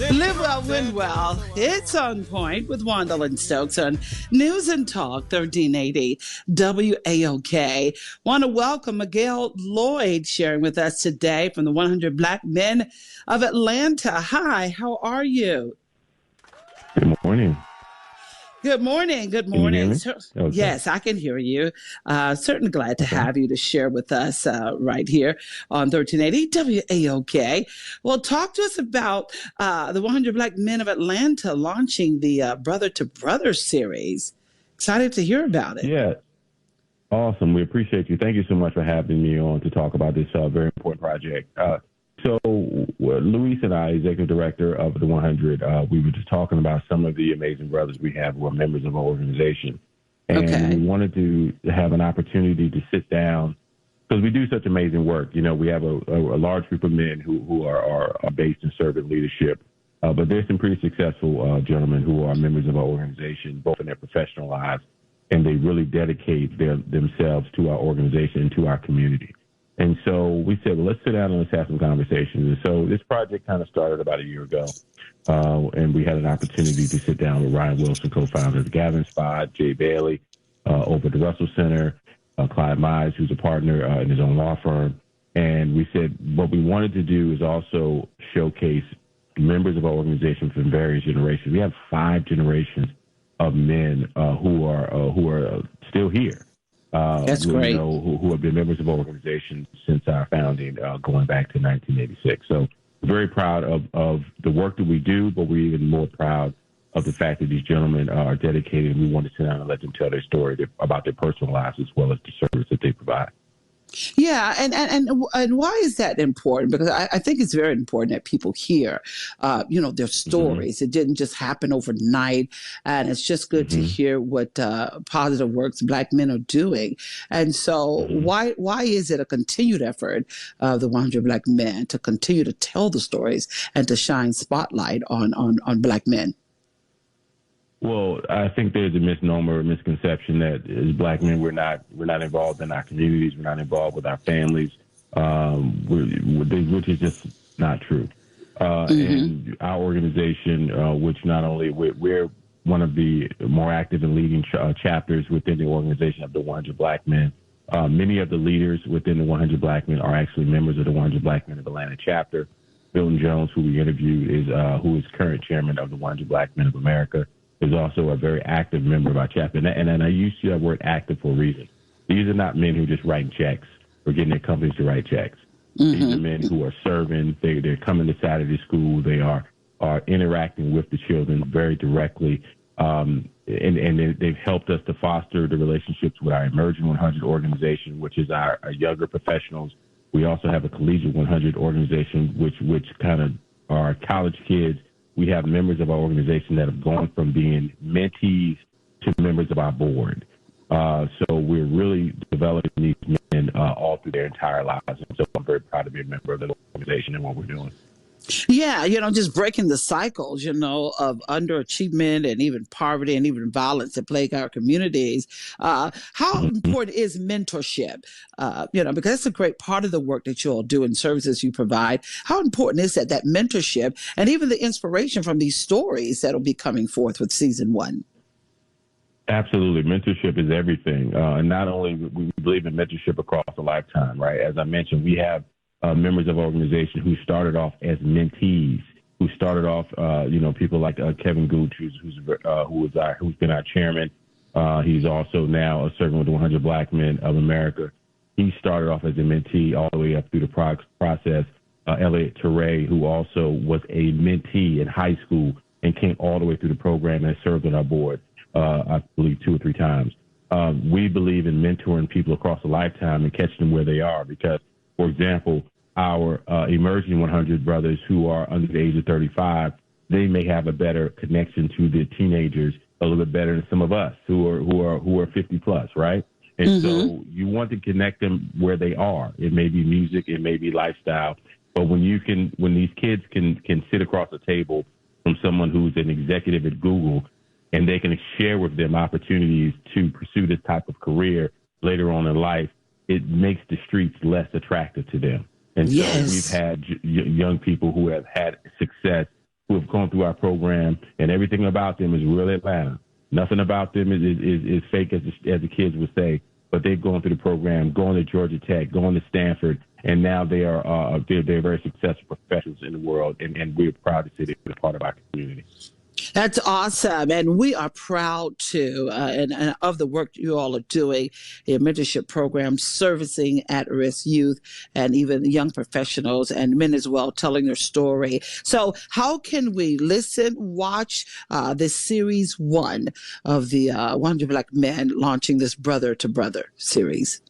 Live well, win well. It's On Point with Juandolyn Stokes on News and Talk 1380 WAOK. Want to welcome Miguel Lloyd sharing with us today from the 100 Black Men of Atlanta. Hi, how are you? Good morning. Good morning. Good morning. Okay. Yes, I can hear you. Certainly glad to have you to share with us right here on 1380 WAOK. Well, talk to us about the 100 Black Men of Atlanta launching the Brother to Brother series. Excited to hear about it. Yeah. Awesome. We appreciate you. Thank you so much for having me on to talk about this very important project. So Luis and I, executive director of the 100, we were just talking about some of the amazing brothers we have who are members of our organization. And we wanted to have an opportunity to sit down because we do such amazing work. You know, we have a large group of men who are based in servant leadership. But there's some pretty successful gentlemen who are members of our organization, both in their professional lives, and they really dedicate themselves to our organization and to our community. And so we said, well, let's sit down and let's have some conversations. And so this project kind of started about a year ago. And we had an opportunity to sit down with Ryan Wilson, co-founders of Gavin Spot, Jay Bailey, over at the Russell Center, Clyde Mize, who's a partner in his own law firm. And we said what we wanted to do is also showcase members of our organization from various generations. We have 5 generations of men who are still here. That's great. Who have been members of our organization since our founding, going back to 1986. So very proud of the work that we do, but we're even more proud of the fact that these gentlemen are dedicated, and we want to sit down and let them tell their story about their personal lives as well as the service that they provide. Yeah, and why is that important? Because I think it's very important that people hear, their stories. Mm-hmm. It didn't just happen overnight, and it's just good to hear what positive works Black men are doing. And so, why is it a continued effort of the 100 Black Men to continue to tell the stories and to shine spotlight on Black men? Well, I think there's a misconception that as Black men, we're not involved in our communities, we're not involved with our families, which is just not true. And our organization, which not only we're one of the more active and leading chapters within the organization of the 100 Black Men. Many of the leaders within the 100 Black Men are actually members of the 100 Black Men of Atlanta chapter. Milton Jones, who we interviewed, who is current chairman of the 100 Black Men of America, is also a very active member of our chapter. And I use that word active for a reason. These are not men who just write checks or getting their companies to write checks. These are men who are serving. They're coming to Saturday school. They are interacting with the children very directly. And they've helped us to foster the relationships with our Emerging 100 organization, which is our younger professionals. We also have a Collegiate 100 organization, which kind of are college kids. We have members of our organization that have gone from being mentees to members of our board. So we're really developing these men all through their entire lives. And so I'm very proud to be a member of the organization and what we're doing. Yeah, just breaking the cycles, of underachievement and even poverty and even violence that plague our communities. How important is mentorship? Because that's a great part of the work that you all do and services you provide. How important is that mentorship and even the inspiration from these stories that'll be coming forth with season 1? Absolutely. Mentorship is everything. And not only we believe in mentorship across a lifetime, right? As I mentioned, we have members of our organization who started off as mentees, who started off, people like Kevin Gooch, who's been our chairman. He's also now a servant with the 100 Black Men of America. He started off as a mentee all the way up through the process. Elliot Teray, who also was a mentee in high school and came all the way through the program and served on our board, I believe 2 or 3 times. We believe in mentoring people across a lifetime and catching them where they are because, for example, our emerging 100 brothers who are under the age of 35, they may have a better connection to the teenagers a little bit better than some of us who are 50 plus, right? And so you want to connect them where they are. It may be music, it may be lifestyle, but when these kids can sit across the table from someone who's an executive at Google and they can share with them opportunities to pursue this type of career later on in life, it makes the streets less attractive to them. And so we've had young people who have had success, who have gone through our program, and everything about them is real Atlanta. Nothing about them is fake, as the kids would say. But they've gone through the program, going to Georgia Tech, going to Stanford, and now they're very successful professionals in the world, and we're proud to say they're part of our community. That's awesome. And we are proud to, and of the work you all are doing in mentorship programs, servicing at-risk youth and even young professionals and men as well, telling their story. So how can we listen, watch this series 1 of the 100 Black Men launching this Brother to Brother series?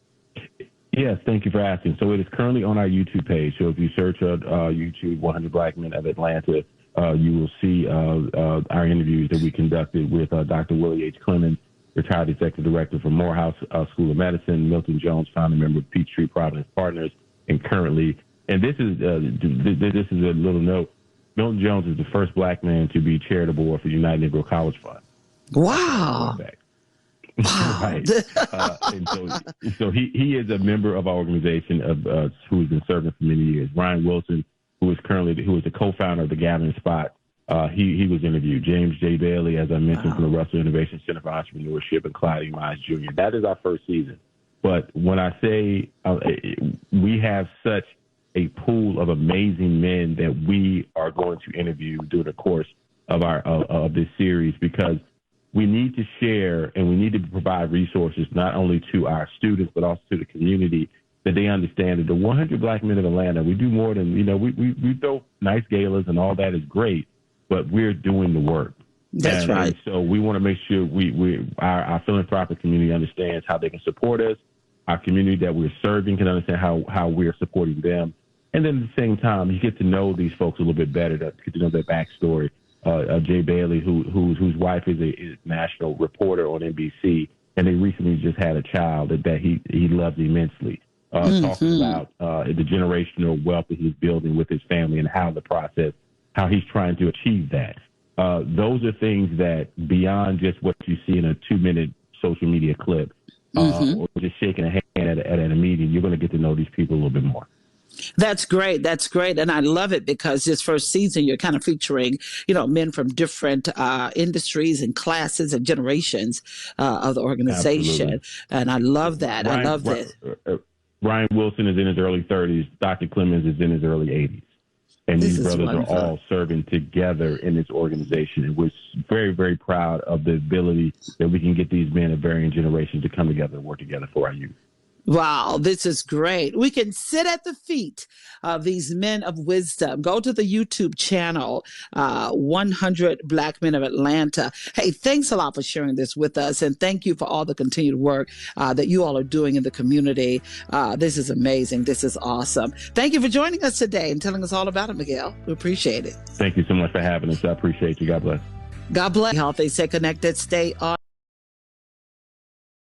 Yes, thank you for asking. So it is currently on our YouTube page. So if you search YouTube 100 Black Men of Atlanta, you will see our interviews that we conducted with Dr. Willie H. Clemens, retired executive director from Morehouse School of Medicine, Milton Jones, founding member of Peachtree Providence Partners, and currently, and this is a little note, Milton Jones is the first Black man to be chair board for the United Negro College Fund. Wow. Wow. Right. And so he is a member of our organization who has been serving for many years. Ryan Wilson, who is the co-founder of the Gathering Spot, he was interviewed. James J. Bailey, as I mentioned, from the Russell Innovation Center for Entrepreneurship, and Clyde E. Mize Jr. That is our first season. But when I say we have such a pool of amazing men that we are going to interview during the course of this series, because we need to share and we need to provide resources not only to our students but also to the community, that they understand that the 100 Black Men of Atlanta, we do more than, we throw nice galas and all that is great, but we're doing the work. That's right. And so we want to make sure our philanthropic community understands how they can support us. Our community that we're serving can understand how we're supporting them. And then at the same time, you get to know these folks a little bit better, to get to know their backstory. Jay Bailey, whose wife is a national reporter on NBC, and they recently just had a child that he loves immensely. Talking about the generational wealth that he's building with his family and how how he's trying to achieve that. Those are things that beyond just what you see in a 2-minute social media clip or just shaking a hand at a meeting, you're going to get to know these people a little bit more. That's great. That's great. And I love it because this first season, you're kind of featuring, men from different industries and classes and generations of the organization. Absolutely. And I love that. I love this. Ryan Wilson is in his early 30s. Dr. Clemens is in his early 80s. And these brothers wonderful. Are all serving together in this organization. And we're very, very proud of the ability that we can get these men of varying generations to come together and work together for our youth. Wow, this is great. We can sit at the feet of these men of wisdom. Go to the YouTube channel, 100 Black Men of Atlanta. Hey, thanks a lot for sharing this with us. And thank you for all the continued work that you all are doing in the community. This is amazing. This is awesome. Thank you for joining us today and telling us all about it, Miguel. We appreciate it. Thank you so much for having us. I appreciate you. God bless. God bless. Healthy, stay connected, stay on.